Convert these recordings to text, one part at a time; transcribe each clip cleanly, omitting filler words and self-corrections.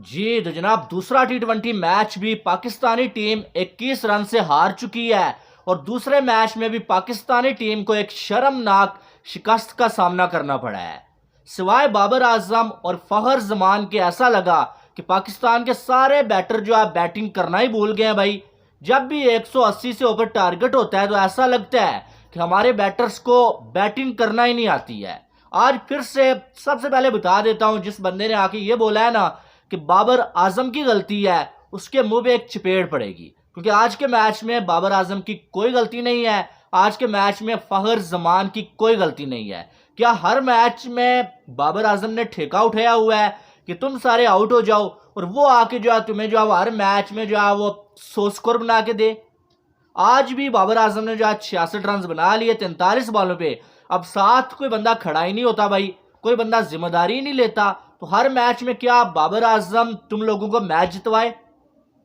जी तो जनाब, दूसरा टी20 मैच भी पाकिस्तानी टीम 21 रन से हार चुकी है और दूसरे मैच में भी पाकिस्तानी टीम को एक शर्मनाक शिकस्त का सामना करना पड़ा है। सिवाय बाबर आजम और फखर जमान के ऐसा लगा कि पाकिस्तान के सारे बैटर जो है बैटिंग करना ही भूल गए हैं भाई। जब भी 180 से ऊपर टारगेट होता है तो ऐसा लगता है कि हमारे बैटर्स को बैटिंग करना ही नहीं आती है। आज फिर से सबसे पहले बता देता हूं, जिस बंदे ने आके ये बोला है ना कि बाबर आजम की गलती है, उसके मुंह पे एक चपेट पड़ेगी, क्योंकि आज के मैच में बाबर आजम की कोई गलती नहीं है। आज के मैच में फखर जमान की कोई गलती नहीं है। क्या हर मैच में बाबर आजम ने ठेका उठाया हुआ है कि तुम सारे आउट हो जाओ और वो आके जो है तुम्हें जो है हर मैच में जो है वो 100 स्कोर बना के दे? आज भी बाबर आजम ने जो है 66 रन बना लिए 43 बॉलों पे। अब साथ कोई बंदा खड़ा ही नहीं होता भाई, कोई बंदा जिम्मेदारी ही नहीं लेता। तो हर मैच में क्या बाबर आजम तुम लोगों को मैच जितवाए?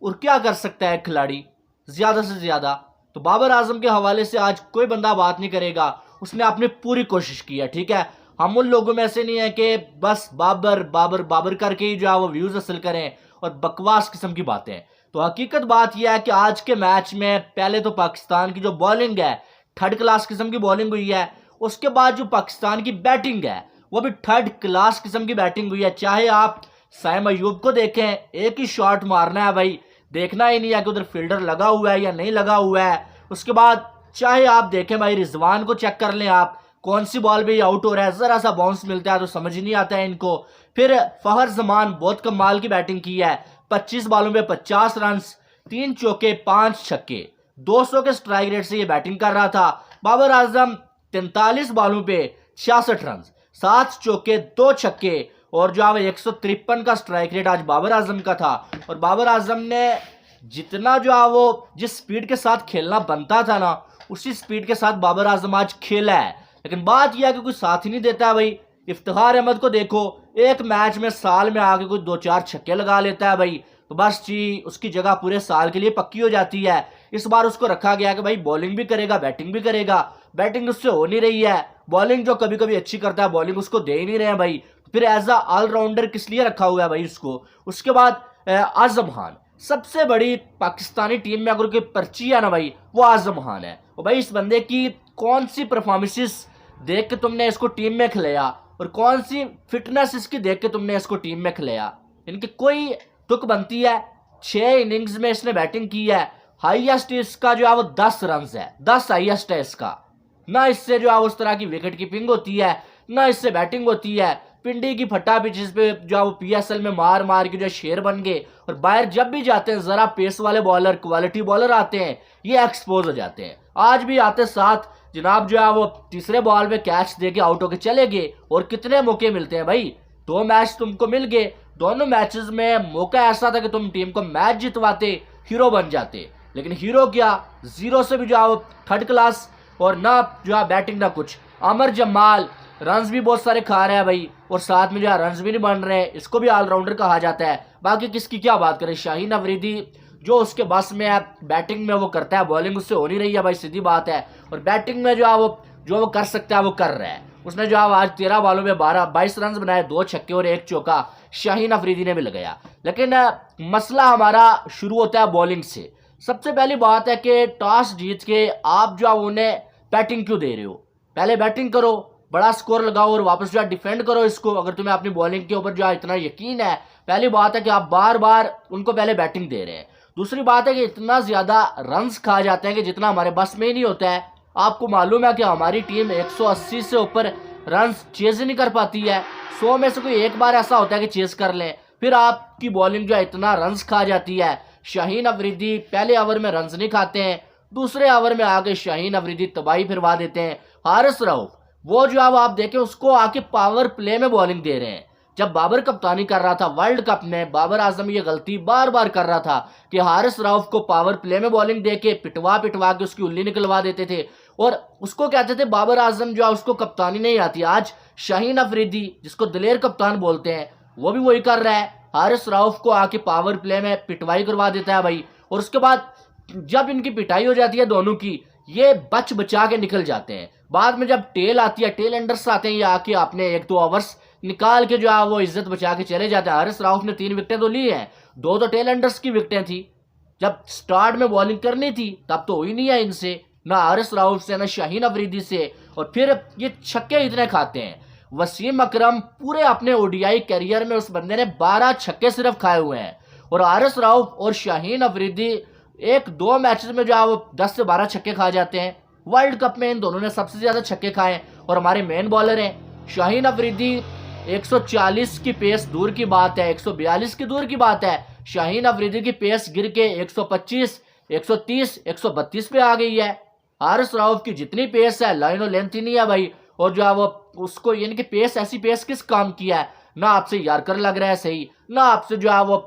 और क्या कर सकता है खिलाड़ी ज्यादा से ज्यादा? तो बाबर आजम के हवाले से आज कोई बंदा बात नहीं करेगा। उसने अपनी पूरी कोशिश की है, ठीक है। हम उन लोगों में से नहीं है कि बस बाबर बाबर बाबर करके ही जो है वो व्यूज हासिल करें और बकवास किस्म की बातें। तो हकीकत बात यह है कि आज के मैच में पहले तो पाकिस्तान की जो बॉलिंग है थर्ड क्लास किस्म की बॉलिंग हुई है। उसके बाद जो पाकिस्तान की बैटिंग है वो भी थर्ड क्लास किस्म की बैटिंग हुई है। चाहे आप साइम अयूब को देखें, एक ही शॉट मारना है भाई, देखना ही नहीं है कि उधर फील्डर लगा हुआ है या नहीं लगा हुआ है। उसके बाद चाहे आप देखें भाई रिजवान को, चेक कर लें आप, कौन सी बॉल पे ये आउट हो रहा है, जरा सा बाउंस मिलता है तो समझ ही नहीं आता है इनको। फिर फखर जमान बहुत कमाल की बैटिंग की है, 25 बॉलों पे 50 रन, 3 चौके 5 छक्के, 200 के स्ट्राइक रेट से ये बैटिंग कर रहा था। बाबर आजम 43 बॉलों पे 66 रन, 7 चौके 2 छक्के और जो है 153 का स्ट्राइक रेट आज बाबर आजम का था। और बाबर आजम ने जितना जो है वो जिस स्पीड के साथ खेलना बनता था ना, उसी स्पीड के साथ बाबर आजम आज खेला है। लेकिन बात यह है कि कोई साथ ही नहीं देता है भाई। इफ्तिखार अहमद को देखो, एक मैच में साल में आके कोई 2-4 छक्के लगा लेता है भाई, तो बस जी उसकी जगह पूरे साल के लिए पक्की हो जाती है। इस बार उसको रखा गया कि भाई बॉलिंग भी करेगा बैटिंग भी करेगा। बैटिंग उससे हो नहीं रही है, बॉलिंग जो कभी कभी अच्छी करता है बॉलिंग उसको दे ही नहीं रहे हैं भाई। फिर एज अ ऑलराउंडर किस लिए रखा हुआ है भाई उसको? उसके बाद आजम खान, सबसे बड़ी पाकिस्तानी टीम में अगर कोई पर्ची है ना भाई, वो आजम खान है। और भाई इस बंदे की कौन सी परफॉर्मेंसेस देख के तुमने इसको टीम में खिलाया और कौन सी फिटनेस इसकी देख के तुमने इसको टीम में खिलाया? इनकी कोई तुक बनती है? 6 इनिंग्स में इसने बैटिंग की है, हाईएस्ट इसका जो है वो 10 रन है, 10 हाईएस्ट है इसका। ना इससे जो है उस तरह की विकेट कीपिंग होती है, ना इससे बैटिंग होती है। पिंडी की फट्टा पिचेस पे जो है वो पीएसएल में मार मार के जो शेर बन गए, और बाहर जब भी जाते हैं जरा पेस वाले बॉलर, क्वालिटी बॉलर आते हैं, ये एक्सपोज हो जाते हैं। आज भी आते साथ जनाब जो है वो तीसरे बॉल पे कैच दे के आउट होके चले गए। और कितने मौके मिलते हैं भाई, 2 मैच तुमको मिल गए, दोनों मैचेस में मौका ऐसा था कि तुम टीम को मैच जितवाते, हीरो बन जाते। लेकिन हीरो क्या, जीरो से भी जो है वो थर्ड क्लास, और ना जो है बैटिंग ना कुछ। अमर जमाल रन्स भी बहुत सारे खा रहा है भाई, और साथ में जो है रन्स भी नहीं बन रहे, इसको भी ऑलराउंडर कहा जाता है। बाकी किसकी क्या बात करें, शाहीन अफरीदी जो उसके बस में है, बैटिंग में वो करता है, बॉलिंग उससे हो नहीं रही है भाई, सीधी बात है। और बैटिंग में जो है वो कर सकता है वो कर रहा है। उसने जो है आज 13 बॉलों में 22 रन बनाए, 2 छक्के और 1 चौका शाहीन अफरीदी ने भी लगाया। लेकिन मसला हमारा शुरू होता है बॉलिंग से। सबसे पहली बात है कि टॉस जीत के आप जो उन्हें बैटिंग क्यों दे रहे हो? पहले बैटिंग करो, बड़ा स्कोर लगाओ और वापस जो है डिफेंड करो इसको, अगर तुम्हें अपनी बॉलिंग के ऊपर जो है इतना यकीन है। पहली बात है कि आप बार बार उनको पहले बैटिंग दे रहे हैं। दूसरी बात है कि इतना ज्यादा रन्स खा जाते हैं कि जितना हमारे बस में ही नहीं होता है। आपको मालूम है कि हमारी टीम 180 से ऊपर रन्स चेज नहीं कर पाती है, 100 में से कोई एक बार ऐसा होता है कि चेज कर लें, फिर आपकी बॉलिंग जो है इतना रन्स खा जाती है। शाहीन अफरीदी पहले ओवर में रन्स नहीं खाते हैं, दूसरे ओवर में आके शाहीन अफरीदी तबाही फिरवा देते हैं। हारिस रऊफ वो जो है वो आप देखें उसको आके पावर प्ले में बॉलिंग दे रहे हैं। जब बाबर कप्तानी कर रहा था वर्ल्ड कप में, बाबर आजम ये गलती बार बार कर रहा था कि हारिस रऊफ को पावर प्ले में बॉलिंग दे के पिटवा के उसकी उल्ली निकलवा देते थे, और उसको कहते थे बाबर आजम जो है उसको कप्तानी नहीं आती। आज शाहीन अफरीदी जिसको दिलेर कप्तान बोलते हैं, वो भी वही कर रहा है, हारिस रऊफ को आके पावर प्ले में पिटवाई करवा देता है भाई। और उसके बाद जब इनकी पिटाई हो जाती है दोनों की, ये बचा के निकल जाते हैं। बाद में जब टेल आती है, टेल एंडर्स आते हैं, ये आके आपने 1-2 ओवर्स निकाल के जो है वो इज्जत बचा के चले जाते हैं। हारिस राउफ ने 3 विकेटें तो ली हैं, 2 तो टेल एंडर्स की विकेटें थी। जब स्टार्ट में बॉलिंग करनी थी तब तो हुई नहीं है इनसे, ना हारिस राउफ से ना शाहीन अफरीदी से, और फिर ये छक्के इतने खाते हैं। वसीम अकरम पूरे अपने ओडीआई करियर में उस बंदे ने 12 छक्के सिर्फ खाए हुए हैं, और हारिस राउफ और शाहीन अफरीदी 1-2 मैचेस में जो है वो 10 से 12 छक्के खा जाते हैं। वर्ल्ड कप में इन दोनों ने सबसे ज्यादा छक्के खाए, और हमारे मेन बॉलर हैं शाहीन अफरीदी 140 की पेस दूर की बात है, 142 की दूर की बात है, शाहीन अफरीदी की पेस गिर के 125, 130, 132 पे आ गई है। हारिस राउफ की जितनी पेस है लाइन और लेंथ ही नहीं है भाई, और जो है वो उसको यानी कि पेस, ऐसी पेस किस काम की है? ना आपसे यार्कर लग रहा है सही, ना आपसे जो है वो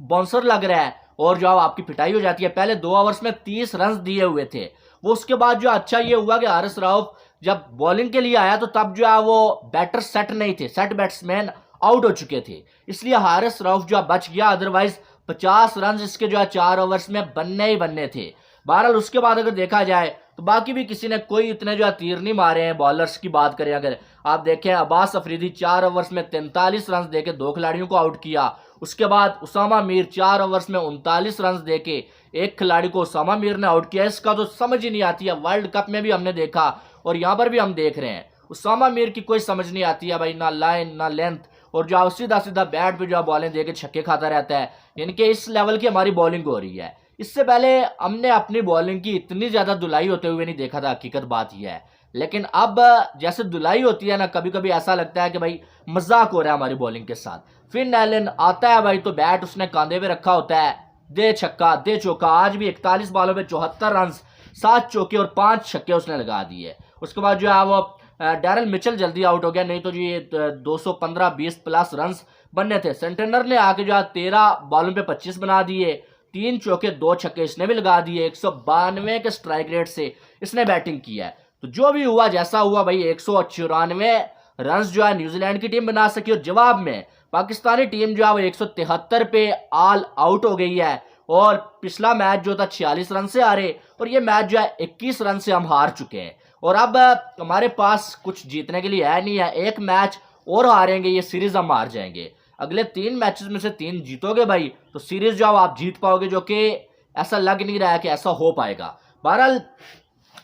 बाउंसर लग रहा है, और जो आपकी पिटाई हो जाती है। पहले 2 ओवर्स में 30 रन दिए हुए थे, वो उसके बाद जो अच्छा ये हुआ कि हारिस राउफ जब बॉलिंग के लिए आया तो तब जो है वो बैटर सेट नहीं थे, सेट बैट्समैन आउट हो चुके थे, इसलिए हारिस राउफ जो बच गया। अदरवाइज 50 रन इसके जो है 4 ओवर्स में बनने ही बनने थे। बहरहाल उसके बाद अगर देखा जाए तो बाकी भी किसी ने कोई इतने जो है तीर नहीं मारे हैं। बॉलर्स की बात करें अगर आप देखें, अब्बास अफरीदी 4 ओवर्स में 43 रन देके 2 खिलाड़ियों को आउट किया। उसके बाद उसामा मीर 4 ओवर्स में 39 रन देके 1 खिलाड़ी को उसामा मीर ने आउट किया। इसका तो समझ ही नहीं आती है, वर्ल्ड कप में भी हमने देखा और यहाँ पर भी हम देख रहे हैं, उसामा मीर की कोई समझ नहीं आती है भाई, ना लाइन ना लेंथ, और जो सीधा सीधा बैट पे जो बॉलिंग देके छक्के खाता रहता है। यानी कि इस लेवल की हमारी बॉलिंग हो रही है। इससे पहले हमने अपनी बॉलिंग की इतनी ज्यादा धुलाई होते हुए नहीं देखा था, हकीकत बात यह है। लेकिन अब जैसे धुलाई होती है ना, कभी कभी ऐसा लगता है कि भाई मजाक हो रहा है हमारी बॉलिंग के साथ। फिन एलन आता है भाई तो बैट उसने कांधे पे रखा होता है, दे छक्का दे चौका। आज भी 41 बॉलों पे 74 रन, 7 चौके और 5 छक्के उसने लगा दिए। उसके बाद जो है वो डैरल मिचेल जल्दी आउट हो गया, नहीं तो जो ये 215-20 प्लस रन बनने थे। सेंटेनर ने आके जो है 13 बॉलों पे 25 बना दिए, 3 चौके 2 छक्के इसने भी लगा दिए। 192 के स्ट्राइक रेट से इसने बैटिंग की है। तो जो भी हुआ जैसा हुआ भाई, 194 रन जो है न्यूजीलैंड की टीम बना सकी, और जवाब में पाकिस्तानी टीम जो है वो 173 पे ऑल आउट हो गई है। और पिछला मैच जो था 46 रन से हारे, और ये मैच जो है 21 रन से हम हार चुके हैं। और अब हमारे पास कुछ जीतने के लिए है नहीं है, एक मैच और हारेंगे ये सीरीज हम हार जाएंगे। अगले 3 मैचेस में से 3 जीतोगे भाई तो सीरीज जो आप जीत पाओगे, जो कि ऐसा लग नहीं रहा है कि ऐसा हो पाएगा। बहरहाल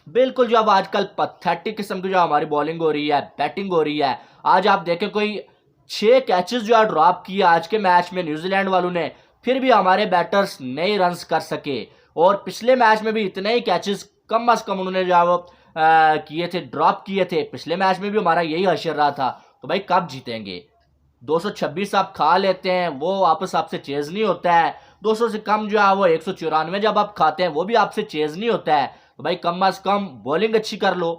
बिल्कुल जो अब आजकल पैथेटिक किस्म की जो हमारी बॉलिंग हो रही है, बैटिंग हो रही है। आज आप देखें कोई 6 कैचेस जो है ड्रॉप किया आज के मैच में न्यूजीलैंड वालों ने, फिर भी हमारे बैटर्स नए रन कर सके। और पिछले मैच में भी इतने ही कैचेस कम अज कम उन्होंने जो वो किए थे, ड्रॉप किए थे। पिछले मैच में भी हमारा यही हशर रहा था। तो भाई कब जीतेंगे? 226 आप खा लेते हैं, वो वापस आपसे चेज नहीं होता है। 200 से कम जो है वो 194 जब आप खाते हैं वो भी आपसे चेज नहीं होता है। तो भाई कम अज कम बॉलिंग अच्छी कर लो,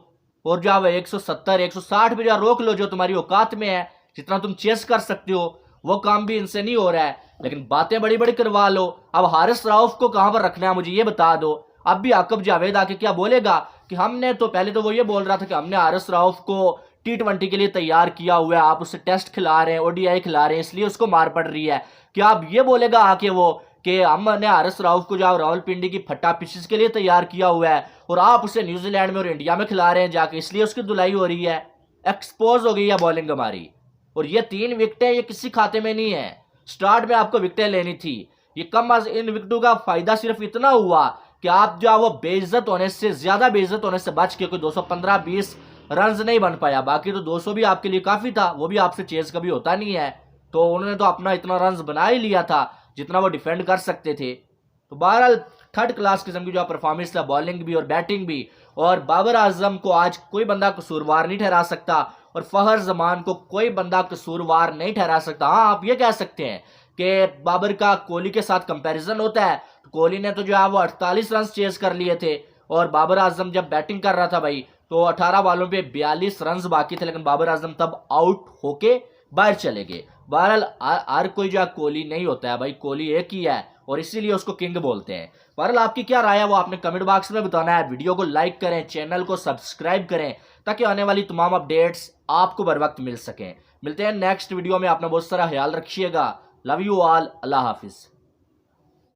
और जो है 170 160 पे जो रोक लो, जो तुम्हारी औकात में है, जितना तुम चेस कर सकते हो। वो काम भी इनसे नहीं हो रहा है, लेकिन बातें बड़ी बड़ी करवा लो। अब हारिस राउफ को कहां पर रखना है मुझे ये बता दो। अब भी आकब जावेद आके क्या बोलेगा कि हमने तो पहले तो वो ये बोल रहा था कि हमने हारिस राउफ को T20 के लिए तैयार किया हुआ है, आप उसे टेस्ट खिला रहे हैं, ODI खिला रहे हैं, इसलिए उसको मार पड़ रही है। क्या अब ये बोलेगा आके वो कि हमने हारिस राउफ को जो रावलपिंडी की फट्टा पिचेस के लिए तैयार किया हुआ है, और आप उसे न्यूजीलैंड में और इंडिया में खिला रहे हैं जाके, इसलिए उसकी धुलाई हो रही है। एक्सपोज हो गई है बॉलिंग हमारी। और ये 3 विकेटें ये किसी खाते में नहीं है। स्टार्ट में आपको विकेटें लेनी थी। ये कम अज इन विकेटों का फायदा सिर्फ इतना हुआ कि आप जो है वो बेइज्जत होने से, ज्यादा बेइज्जत होने से बच के कोई 215-20 रन नहीं बन पाया। बाकी तो 200 भी आपके लिए काफी था, वो भी आपसे चेज कभी होता नहीं है। तो उन्होंने तो अपना इतना रन बना ही लिया था जितना वो डिफेंड कर सकते थे। तो बहरहाल 3rd क्लास किस्म की जो परफॉर्मेंस था, बॉलिंग भी और बैटिंग भी। और बाबर आजम को आज कोई बंदा कसूरवार नहीं ठहरा सकता, और फहर जमान को कोई बंदा कसूरवार नहीं ठहरा सकता। हाँ, आप ये कह सकते हैं कि बाबर का कोहली के साथ कंपैरिजन होता है, तो कोहली ने तो जो है वो 48 रन चेज कर लिए थे, और बाबर आजम जब बैटिंग कर रहा था भाई तो 18 बॉलों पे 42 रन बाकी थे, लेकिन बाबर आजम तब आउट होके बाहर चले गए। बहरहाल हर कोई जो है कोहली नहीं होता है भाई, कोहली एक ही है, और इसीलिए उसको किंग बोलते हैं। बहरहाल आपकी क्या राय है वो आपने कमेंट बॉक्स में बताना है। वीडियो को लाइक करें, चैनल को सब्सक्राइब करें, ताकि आने वाली तमाम अपडेट्स आपको बर वक्त मिल सकें। मिलते हैं नेक्स्ट वीडियो में। अपना बहुत सारा ख्याल रखिएगा। Love you all. Allah Hafiz.